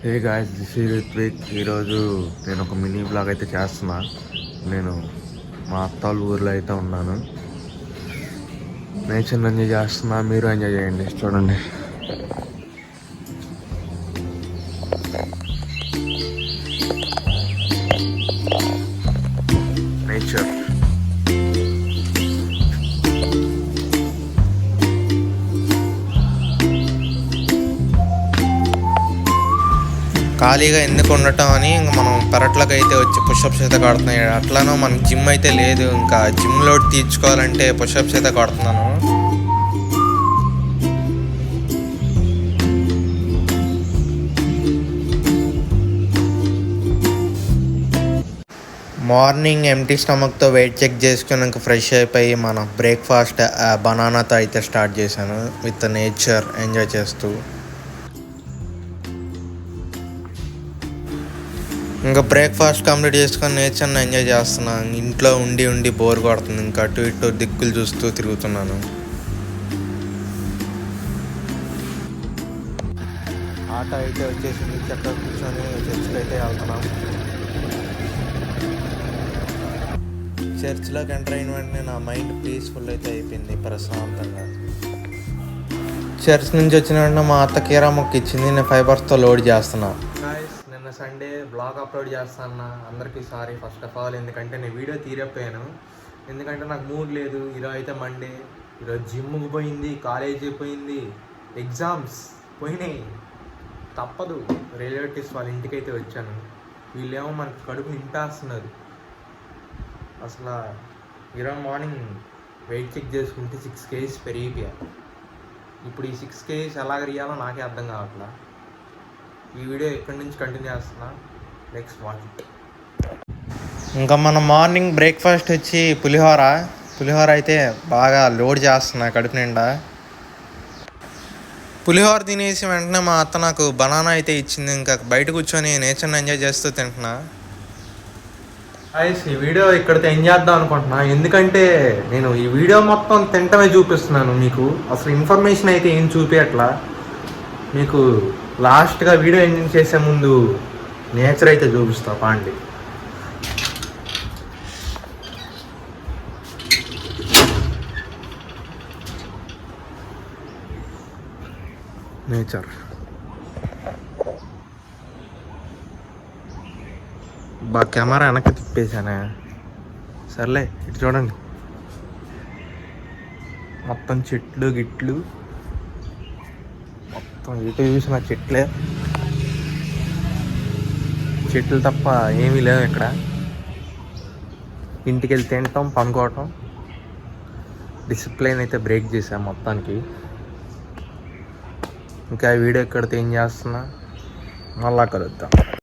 Hey guys, this is Rithvik. ఈరోజు నేను ఒక మినీ బ్లాగ్ అయితే చేస్తున్నా. నేను మా అత్తాళ్ళ ఊర్లో అయితే ఉన్నాను. నేచర్ ఎంజాయ్ చేస్తున్నా, మీరు ఎంజాయ్ చేయండి. చూడండి, నేచర్. ఖాళీగా ఎందుకు ఉండటం అని ఇంక మనం పెరట్లోకి అయితే వచ్చి పుషప్స్ అయితే కొడుతున్నాయి. అట్లానో మనకి జిమ్ అయితే లేదు, ఇంకా జిమ్ లోడ్ తీర్చుకోవాలంటే పుషప్స్ అయితే కొడుతున్నాను. మార్నింగ్ ఎంటీ స్టమక్తో వెయిట్ చెక్ చేసుకుని ఇంకా ఫ్రెష్ అయిపోయి మన బ్రేక్ఫాస్ట్ బనానాతో అయితే స్టార్ట్ చేశాను, విత్ నేచర్ ఎంజాయ్ చేస్తూ. ఇంకా బ్రేక్ఫాస్ట్ కంప్లీట్ చేసుకొని నేచర్ని ఎంజాయ్ చేస్తున్నాను. ఇంట్లో ఉండి ఉండి బోర్ కొడుతుంది, ఇంకా అటు ఇటు దిక్కులు చూస్తూ తిరుగుతున్నాను. ఆట అయితే వచ్చేసింది, చక్కగా కూర్చొని చర్చ్కి అయితే వెళ్తున్నాం. చర్చ్లోకి ఎంటర్ అయిన వెంటనే నా మైండ్ పీస్ఫుల్ అయితే అయిపోయింది, ప్రశాంతంగా. చర్చ్ నుంచి వచ్చిన వెంటనే మా అత్త కీరా మొక్క ఇచ్చింది, నేను ఫైబర్స్తో లోడ్ చేస్తున్నా. నిన్న సండే బ్లాగ్ అప్లోడ్ చేస్తాను. అందరికీ సారీ ఫస్ట్ ఆఫ్ ఆల్, ఎందుకంటే నేను వీడియో తీరకపోయాను. ఎందుకంటే నాకు మూడ్ లేదు. ఈరోజు అయితే మండే, ఈరోజు జిమ్కి పోయింది, కాలేజీ పోయింది, ఎగ్జామ్స్ పోయినాయి. తప్పదు, రిలేటివ్స్ వాళ్ళ ఇంటికి అయితే వచ్చాను. వీళ్ళేమో మనకు కడుపు నింపేస్తున్నారు. అసలు ఈరోజు మార్నింగ్ వెయిట్ చెక్ చేసుకుంటే 6 kgs పెరిగిపోయా. ఇప్పుడు ఈ 6 kgs ఎలా కరిగాలో నాకే అర్థం కావట్లా. ఈ వీడియో ఎక్కడి నుంచి కంటిన్యూ చేస్తున్నా, నెక్స్ట్ వాచ్ ఇట్. ఇంకా మన మార్నింగ్ బ్రేక్ఫాస్ట్ వచ్చి పులిహోర అయితే బాగా లోడ్ చేస్తున్నా కడుపు నిండా. పులిహోర తినేసి వెంటనే మా అత్త నాకు బనానా అయితే ఇచ్చింది. ఇంకా బయట కూర్చొని నేచర్ని ఎంజాయ్ చేస్తూ తింటున్నా. ఈ వీడియో ఇక్కడితో ఎంజాయ్ చేద్దాం అనుకుంటున్నా, ఎందుకంటే నేను ఈ వీడియో మొత్తం తింటమే చూపిస్తున్నాను మీకు. అసలు ఇన్ఫర్మేషన్ అయితే ఏం చూపించట్లా మీకు. లాస్ట్గా వీడియో ఎండింగ్ చేసే ముందు నేచర్ అయితే చూపిస్తా పాండి. నేచర్ కెమెరా వెనక్కి తిప్పేశానే. సర్లే, ఇటు చూడండి, మొత్తం చెట్లు గిట్లు, మొత్తం ఎటు చూసిన చెట్లు తప్ప ఏమీ లేవు ఇక్కడ. ఇంటికి వెళ్ళి తినటం, పనుకోవటం. డిసిప్లైన్ అయితే బ్రేక్ చేశాను మొత్తానికి. ఇంకా వీడియో ఎక్కడితో ఏం చేస్తున్నా, మళ్ళా కలుద్దాం.